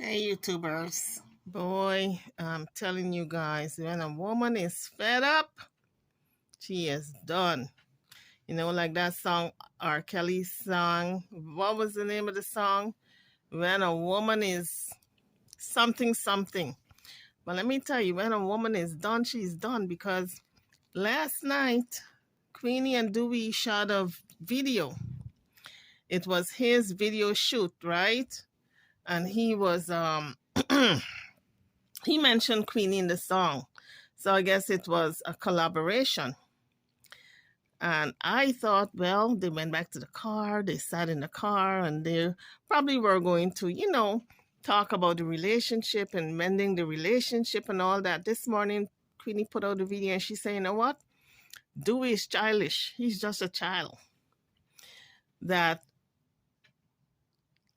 Hey, YouTubers. Boy, I'm telling you guys, when a woman is fed up, she is done. You know, like that song, R. Kelly's song. What was the name of the song? When a woman is something, something. But let me tell you, when a woman is done, she's done. Because last night, Queenie and Dewey shot a video. It was his video shoot, right? And he was he mentioned Queenie in the song. So I guess it was a collaboration. And I thought, well, they went back to the car, they sat in the car, and they probably were going to, talk about the relationship and mending the relationship and all that. This morning, Queenie put out a video and she said, you know what? Dewey is childish. He's just a child. That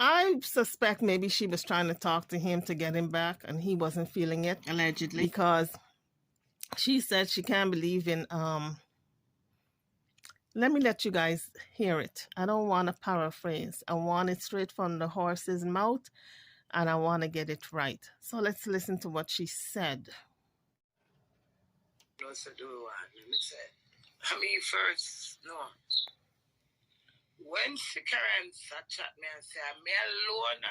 I suspect maybe she was trying to talk to him to get him back and he wasn't feeling it. Allegedly. Because she said she can't believe in let me let you guys hear it. I don't want to paraphrase. I want it straight from the horse's mouth and I want to get it right. So let's listen to what she said. First, no. When Karen chat me and say, me alone,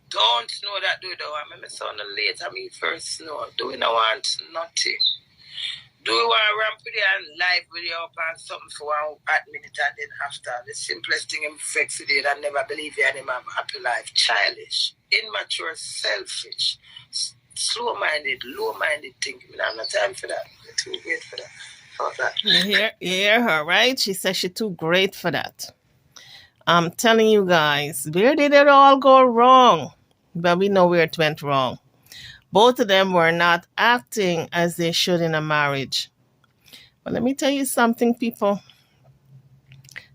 don't know that do the one. Me son later, me first know. Do we not want nothing? Do we want to ramp with you and live with you up and something for 1 minute and then after? The simplest thing in fix with you that never believe you anymore have a happy life. Childish, immature, selfish, slow-minded, low-minded thinking. I have no time for that. I'm too great for that. You hear her, right? She says she's too great for that. I'm telling you guys, where did it all go wrong? But we know where it went wrong. Both of them were not acting as they should in a marriage. But let me tell you something, people.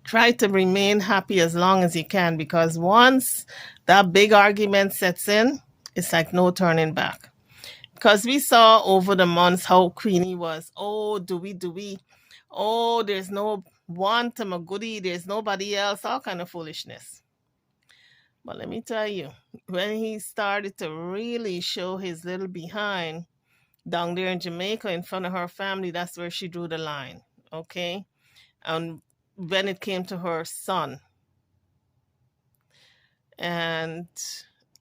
Try to remain happy as long as you can, because once that big argument sets in, it's like no turning back. Because we saw over the months how Queenie was, oh, do we, oh, there's no one to my goodie, there's nobody else, all kind of foolishness. But let me tell you, when he started to really show his little behind down there in Jamaica in front of her family, that's where she drew the line, okay? And when it came to her son, and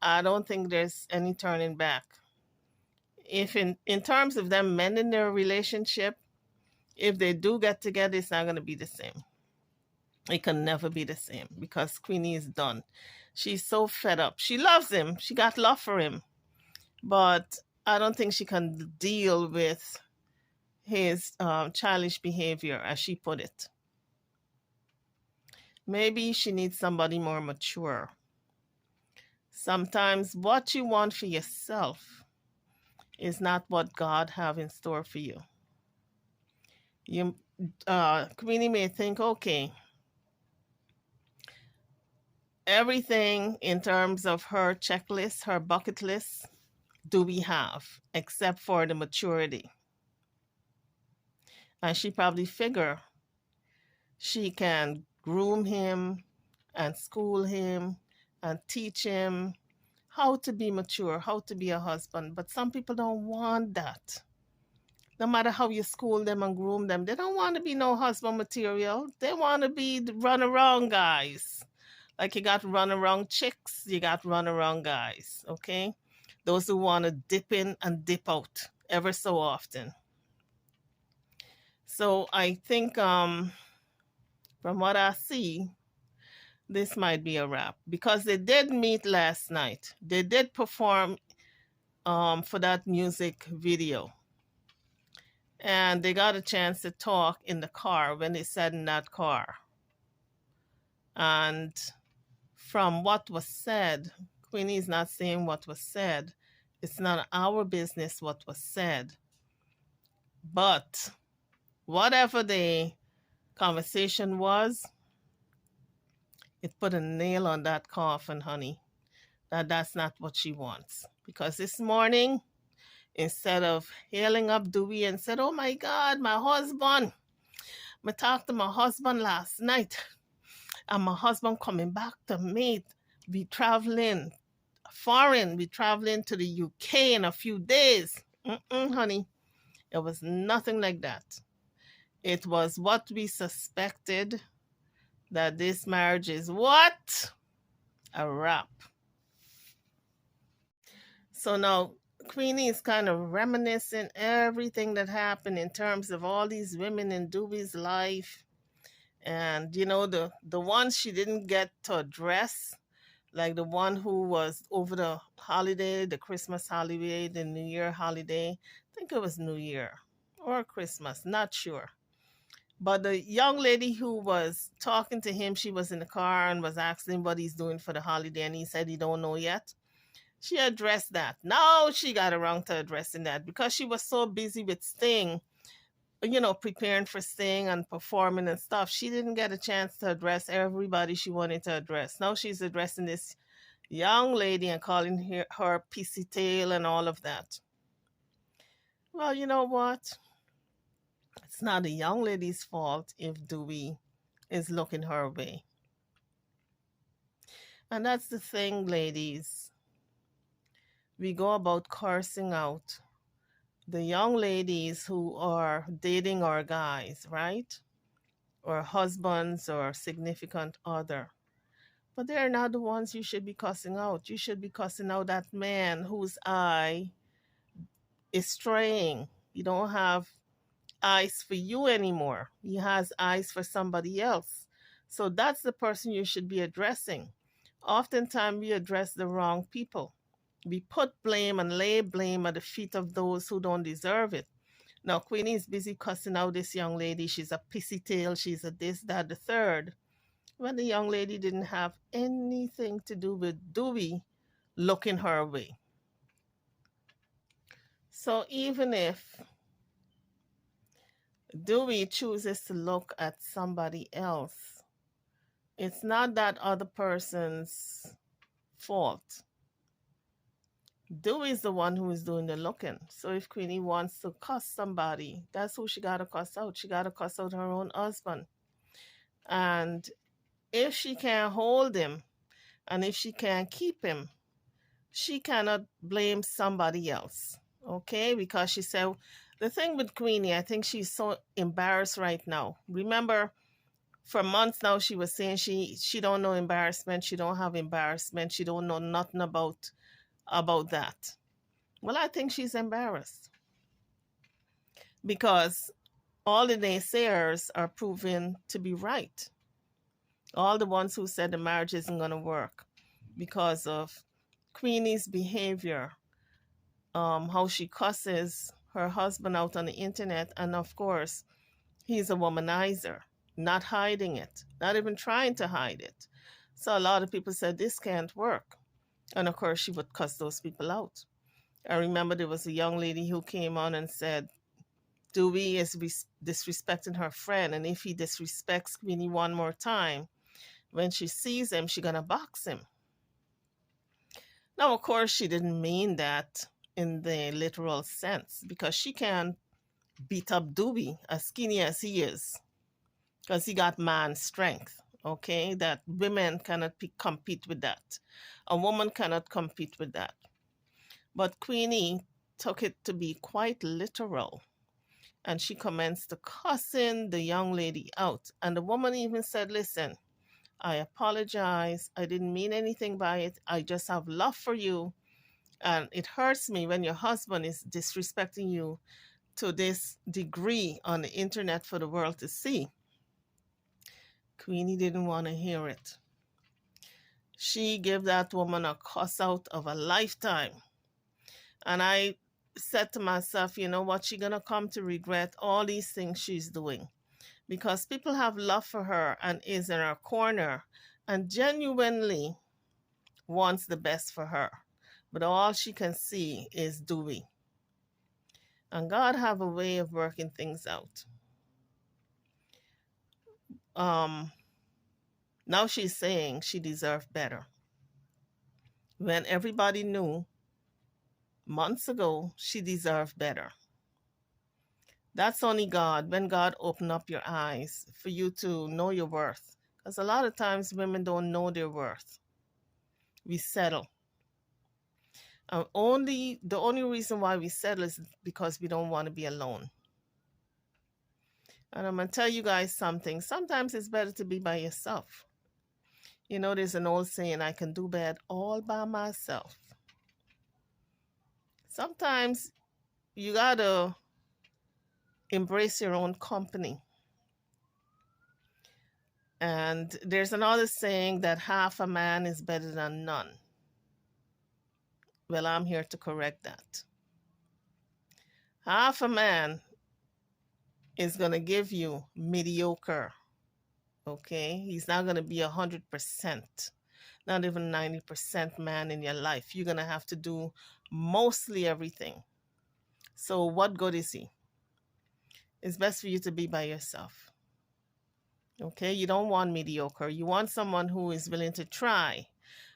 I don't think there's any turning back. If in terms of them mending their relationship, if they do get together, it's not going to be the same. It can never be the same because Queenie is done. She's so fed up. She loves him. She got love for him. But I don't think she can deal with his childish behavior, as she put it. Maybe she needs somebody more mature. Sometimes what you want for yourself is not what God have in store for you. You, Queenie may think, okay, everything in terms of her checklist, her bucket list, do we have, except for the maturity. And she probably figure she can groom him and school him and teach him how to be mature, how to be a husband. But some people don't want that. No matter how you school them and groom them, they don't want to be no husband material. They want to be the run around guys. Like you got run around chicks, you got run around guys, okay? Those who want to dip in and dip out ever so often. So I think from what I see, this might be a wrap because they did meet last night. They did perform for that music video. And they got a chance to talk in the car when they sat in that car. And from what was said, Queenie is not saying what was said. It's not our business what was said. But whatever the conversation was, it put a nail on that coffin, honey. That's not what she wants. Because this morning, instead of hailing up Dewey and said, oh my God, my husband. I talked to my husband last night. And my husband coming back to me. We traveling foreign. We traveling to the UK in a few days. Honey, it was nothing like that. It was what we suspected, that this marriage is what? A wrap. So now Queenie is kind of reminiscing everything that happened in terms of all these women in Doobie's life. And the ones she didn't get to address, like the one who was over the holiday, the Christmas holiday, the New Year holiday. I think it was New Year or Christmas, not sure. But the young lady who was talking to him, she was in the car and was asking what he's doing for the holiday, and he said he don't know yet. She addressed that. Now she got around to addressing that because she was so busy with Sting, preparing for Sting and performing and stuff. She didn't get a chance to address everybody she wanted to address. Now she's addressing this young lady and calling her pissy tail and all of that. Well, you know what? It's not the young lady's fault if Dewey is looking her way. And that's the thing, ladies. We go about cursing out the young ladies who are dating our guys, right? Or husbands or significant other. But they're not the ones you should be cussing out. You should be cussing out that man whose eye is straying. You don't have eyes for you anymore. He has eyes for somebody else. So that's the person you should be addressing. Oftentimes we address the wrong people. We put blame and lay blame at the feet of those who don't deserve it. Now, Queenie is busy cussing out this young lady. She's a pissy tail. She's a this, that, the third. When the young lady didn't have anything to do with Dewey looking her way. So even if Dewey chooses to look at somebody else, it's not that other person's fault. Dewey's the one who is doing the looking. So if Queenie wants to cuss somebody, that's who she got to cuss out. She got to cuss out her own husband. And if she can't hold him and if she can't keep him, she cannot blame somebody else. Okay? Because she said, the thing with Queenie, I think she's so embarrassed right now. Remember, for months now, she was saying she don't know embarrassment. She don't have embarrassment. She don't know nothing about that. Well, I think she's embarrassed because all the naysayers are proven to be right. All the ones who said the marriage isn't going to work because of Queenie's behavior, how she cusses her husband out on the internet, and of course, he's a womanizer, not hiding it, not even trying to hide it. So a lot of people said this can't work. And of course, she would cuss those people out. I remember there was a young lady who came on and said, Dewey is disrespecting her friend. And if he disrespects Queenie one more time, when she sees him, she's going to box him. Now, of course, she didn't mean that in the literal sense because she can't beat up Dewey as skinny as he is because he got man strength. Okay, that women cannot compete with that. A woman cannot compete with that. But Queenie took it to be quite literal. And she commenced to cussing the young lady out. And the woman even said, listen, I apologize. I didn't mean anything by it. I just have love for you. And it hurts me when your husband is disrespecting you to this degree on the internet for the world to see. Queenie didn't want to hear it. She gave that woman a cuss out of a lifetime. And I said to myself, you know what? She's going to come to regret all these things she's doing. Because people have love for her and is in her corner and genuinely wants the best for her. But all she can see is Dewey. And God have a way of working things out. Now she's saying she deserved better. When everybody knew months ago she deserved better. That's only God, when God opened up your eyes for you to know your worth. Because a lot of times women don't know their worth. We settle. The only reason why we settle is because we don't want to be alone. And I'm gonna tell you guys something. Sometimes it's better to be by yourself. You know, there's an old saying, I can do bad all by myself. Sometimes you gotta embrace your own company. And there's another saying that half a man is better than none. Well, I'm here to correct that. Half a man is going to give you mediocre, okay? He's not going to be 100%, not even 90% man in your life. You're going to have to do mostly everything. So, what good is he? It's best for you to be by yourself. Okay, you don't want mediocre. You want someone who is willing to try,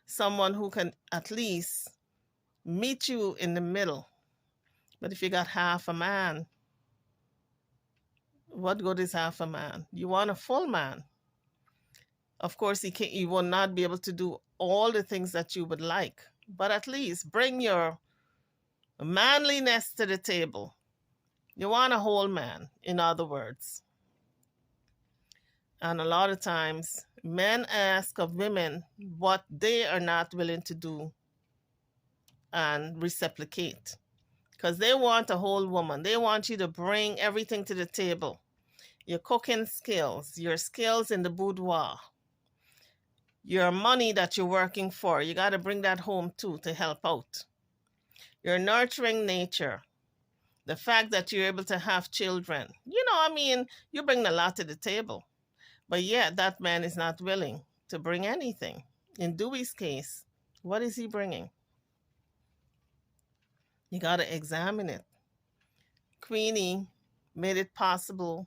someone who can at least meet you in the middle. But if you got half a man, what good is half a man? You want a full man. Of course, he will not be able to do all the things that you would like, but at least bring your manliness to the table. You want a whole man, in other words. And a lot of times, men ask of women what they are not willing to do and reciprocate. Because they want a whole woman. They want you to bring everything to the table. Your cooking skills, your skills in the boudoir, your money that you're working for. You got to bring that home too to help out. Your nurturing nature, the fact that you're able to have children. You bring a lot to the table. But yet that man is not willing to bring anything. In Dewey's case, what is he bringing? You got to examine it. Queenie made it possible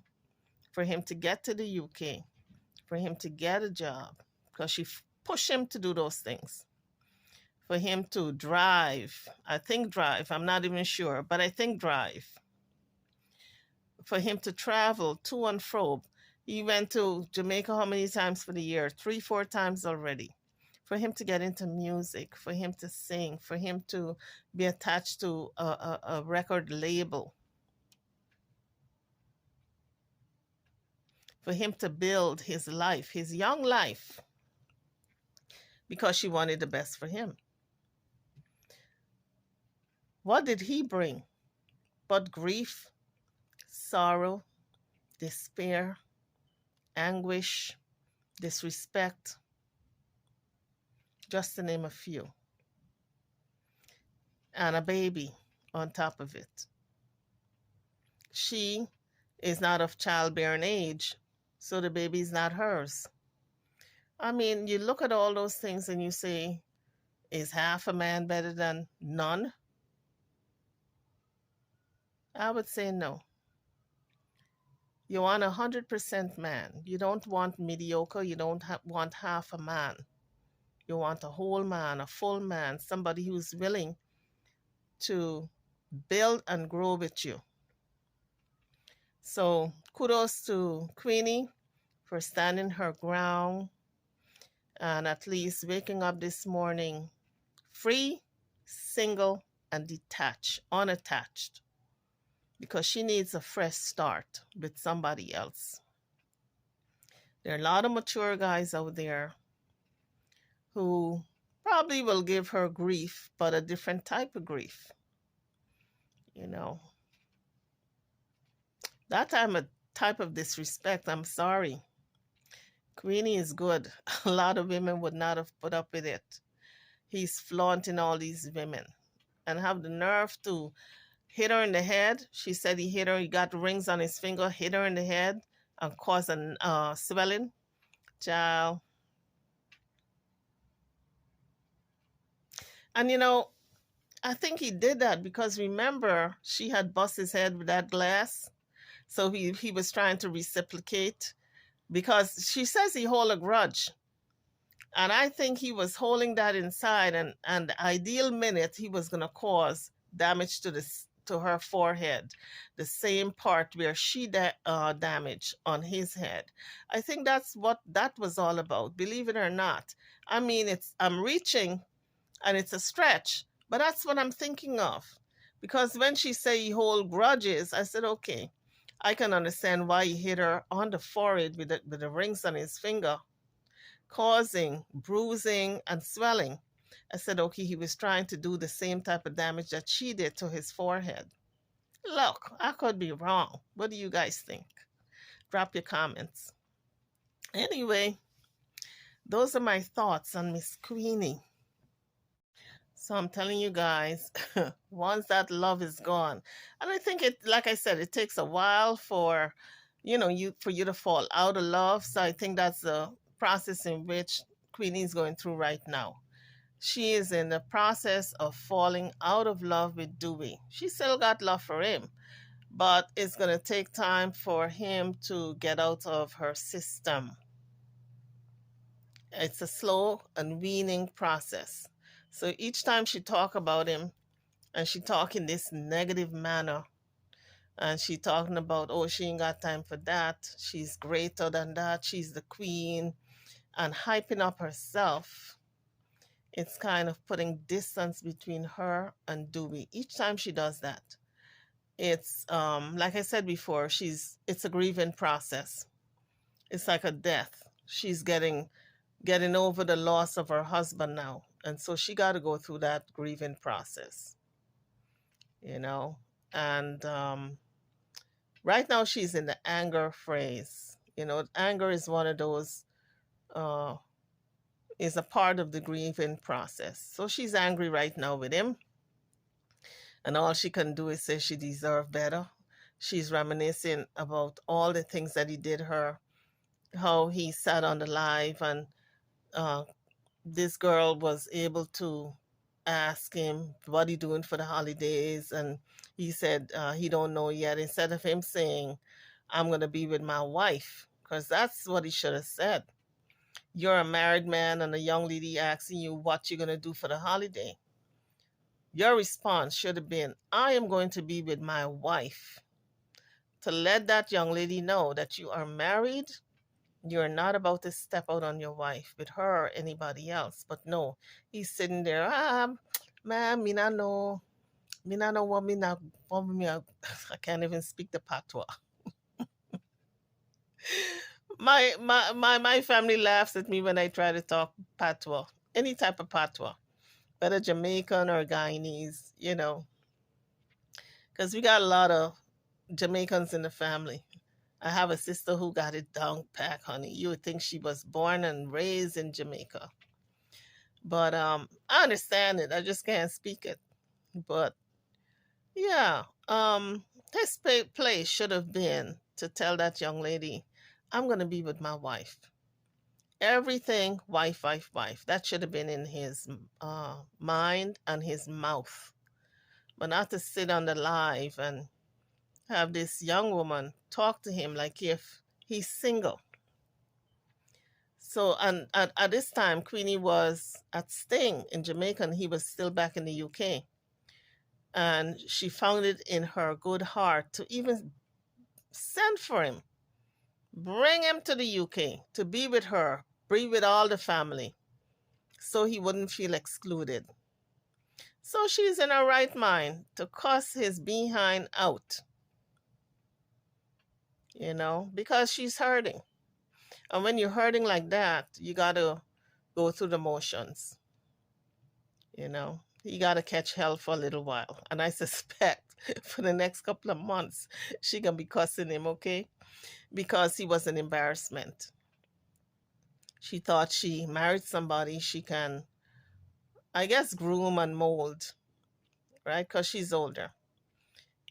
for him to get to the UK, for him to get a job, because she pushed him to do those things. For him to drive, I'm not even sure, but I think drive. For him to travel to and fro. He went to Jamaica how many times for the year? 3-4 times already. For him to get into music, for him to sing, for him to be attached to a record label. For him to build his life, his young life, because she wanted the best for him. What did he bring but grief, sorrow, despair, anguish, disrespect, just to name a few, and a baby on top of it. She is not of childbearing age, so the baby is not hers. You look at all those things and you say, is half a man better than none? I would say no. You want 100% man. You don't want mediocre. You don't want half a man. You want a whole man, a full man, somebody who's willing to build and grow with you. So kudos to Queenie for standing her ground and at least waking up this morning free, single, and detached, unattached, because she needs a fresh start with somebody else. There are a lot of mature guys out there who probably will give her grief, but a different type of grief. That type of disrespect, I'm sorry. Queenie is good. A lot of women would not have put up with it. He's flaunting all these women and have the nerve to hit her in the head. She said he hit her. He got rings on his finger, hit her in the head and caused a swelling. Child. And I think he did that because remember, she had bust his head with that glass. So he was trying to reciprocate because she says he hold a grudge. And I think he was holding that inside, and the ideal minute he was going to cause damage to her forehead, the same part where she damaged on his head. I think that's what that was all about, believe it or not. I'm reaching, and it's a stretch, But that's what I'm thinking of. Because when she said he hold grudges, I said, okay, I can understand why he hit her on the forehead with the rings on his finger, causing bruising and swelling. I said, okay, he was trying to do the same type of damage that she did to his forehead. Look, I could be wrong. What do you guys think? Drop your comments. Anyway, those are my thoughts on Miss Queenie. So I'm telling you guys, once that love is gone, and I think it, like I said, it takes a while for, you to fall out of love. So I think that's the process in which Queenie is going through right now. She is in the process of falling out of love with Dewey. She still got love for him, but it's going to take time for him to get out of her system. It's a slow and weaning process. So each time she talk about him, and she talk in this negative manner, and she talking about, oh, she ain't got time for that, she's greater than that, she's the queen, and hyping up herself, it's kind of putting distance between her and Dewey each time she does that. It's like I said before, it's a grieving process. It's like a death. She's getting over the loss of her husband now, and so she got to go through that grieving process, you know. And right now she's in the anger phase. Anger is one of those, uh, is a part of the grieving process. So she's angry right now with him, and all she can do is say she deserved better. She's reminiscing about all the things that he did her, how he sat on the live, and uh, this girl was able to ask him what he doing for the holidays, and he said he don't know yet. Instead of him saying, I'm going to be with my wife, because that's what he should have said. You're a married man and a young lady asking you what you're going to do for the holiday. Your response should have been, I am going to be with my wife. To let that young lady know that you are married, you're not about to step out on your wife with her or anybody else. But no, he's sitting there, ma'am, me not know what me not, what me, I can't even speak the patois. My family laughs at me when I try to talk patois, any type of patois, whether Jamaican or Guyanese, because we got a lot of Jamaicans in the family. I have a sister who got it down pack, honey. You would think she was born and raised in Jamaica. But I understand it. I just can't speak it. But yeah, his play should have been to tell that young lady, I'm going to be with my wife. Everything, wife, wife, wife. That should have been in his mind and his mouth. But not to sit on the live and have this young woman talk to him like if he's single. So, and at this time, Queenie was at Sting in Jamaica, and he was still back in the UK. And she found it in her good heart to even send for him, bring him to the UK to be with her, be with all the family, so he wouldn't feel excluded. So she's in her right mind to cuss his behind out, because she's hurting. And when you're hurting like that, you got to go through the motions. You got to catch hell for a little while. And I suspect for the next couple of months, she going to be cussing him, okay? Because he was an embarrassment. She thought she married somebody she can, I guess, groom and mold, right? Because she's older,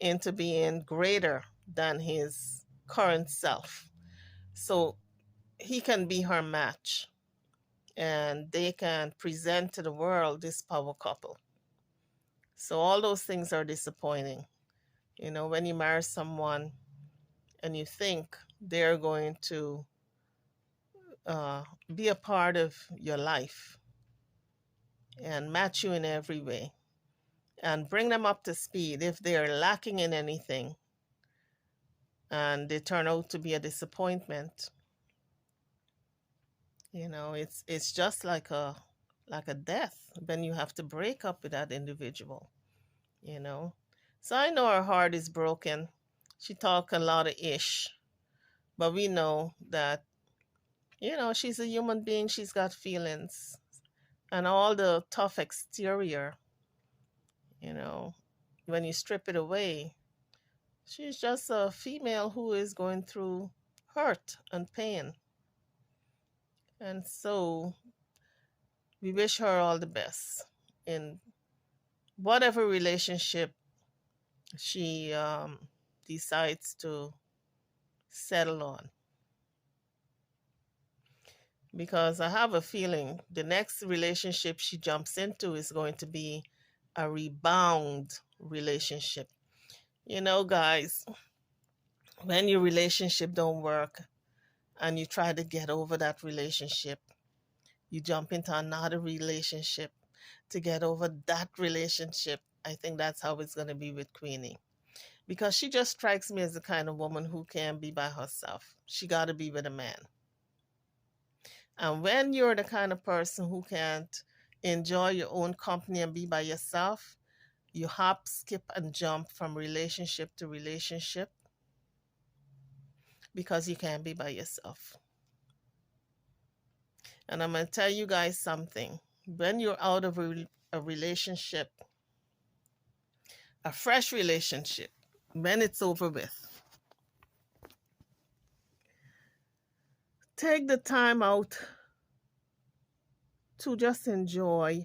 into being greater than his current self. So he can be her match, and they can present to the world this power couple. So all those things are disappointing. When you marry someone and you think they're going to be a part of your life and match you in every way and bring them up to speed, if they're lacking in anything and they turn out to be a disappointment, it's just like like a death, then you have to break up with that individual, you know. So I know her heart is broken. She talk a lot of ish, but we know that, she's a human being. She's got feelings, and all the tough exterior, you know, when you strip it away, she's just a female who is going through hurt and pain. And so we wish her all the best in whatever relationship she decides to settle on. Because I have a feeling the next relationship she jumps into is going to be a rebound relationship. Guys, when your relationship don't work and you try to get over that relationship, you jump into another relationship to get over that relationship. I think that's how it's going to be with Queenie. Because she just strikes me as the kind of woman who can't be by herself. She got to be with a man. And when you're the kind of person who can't enjoy your own company and be by yourself, you hop, skip, and jump from relationship to relationship because you can't be by yourself. And I'm going to tell you guys something. When you're out of a relationship, a fresh relationship, when it's over with, take the time out to just enjoy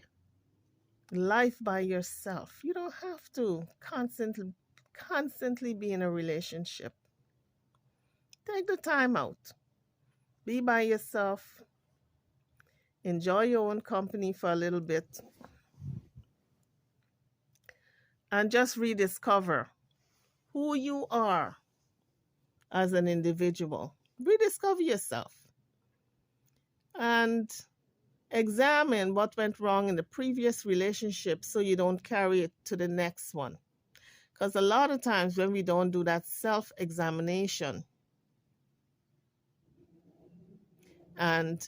life by yourself. You don't have to constantly be in a relationship. Take the time out. Be by yourself. Enjoy your own company for a little bit. And just rediscover who you are as an individual. Rediscover yourself. And examine what went wrong in the previous relationship so you don't carry it to the next one. Because a lot of times when we don't do that self-examination and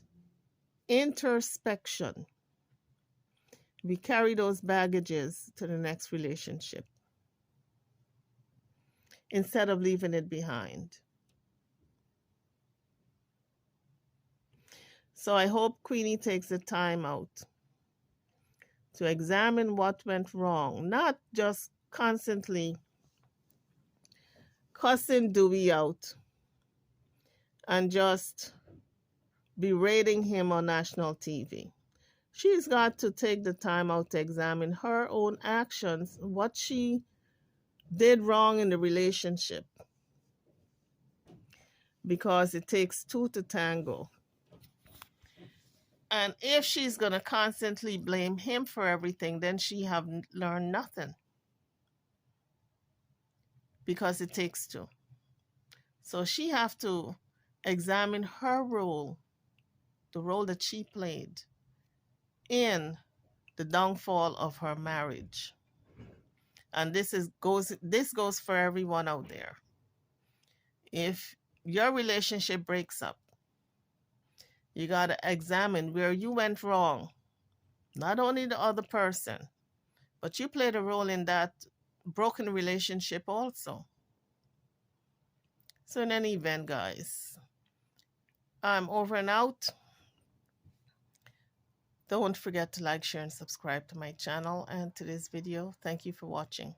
introspection, we carry those baggages to the next relationship instead of leaving it behind. So I hope Queenie takes the time out to examine what went wrong, not just constantly cussing Dewey out and just berating him on national TV. She's got to take the time out to examine her own actions, what she did wrong in the relationship, because it takes two to tango. And if she's going to constantly blame him for everything, then she haven't learned nothing, because it takes two. So she have to examine her role, the role that she played in the downfall of her marriage. And this goes for everyone out there. If your relationship breaks up, you got to examine where you went wrong. Not only the other person, but you played a role in that broken relationship also. So in any event, guys, I'm over and out. Don't forget to like, share, and subscribe to my channel and to this video. Thank you for watching.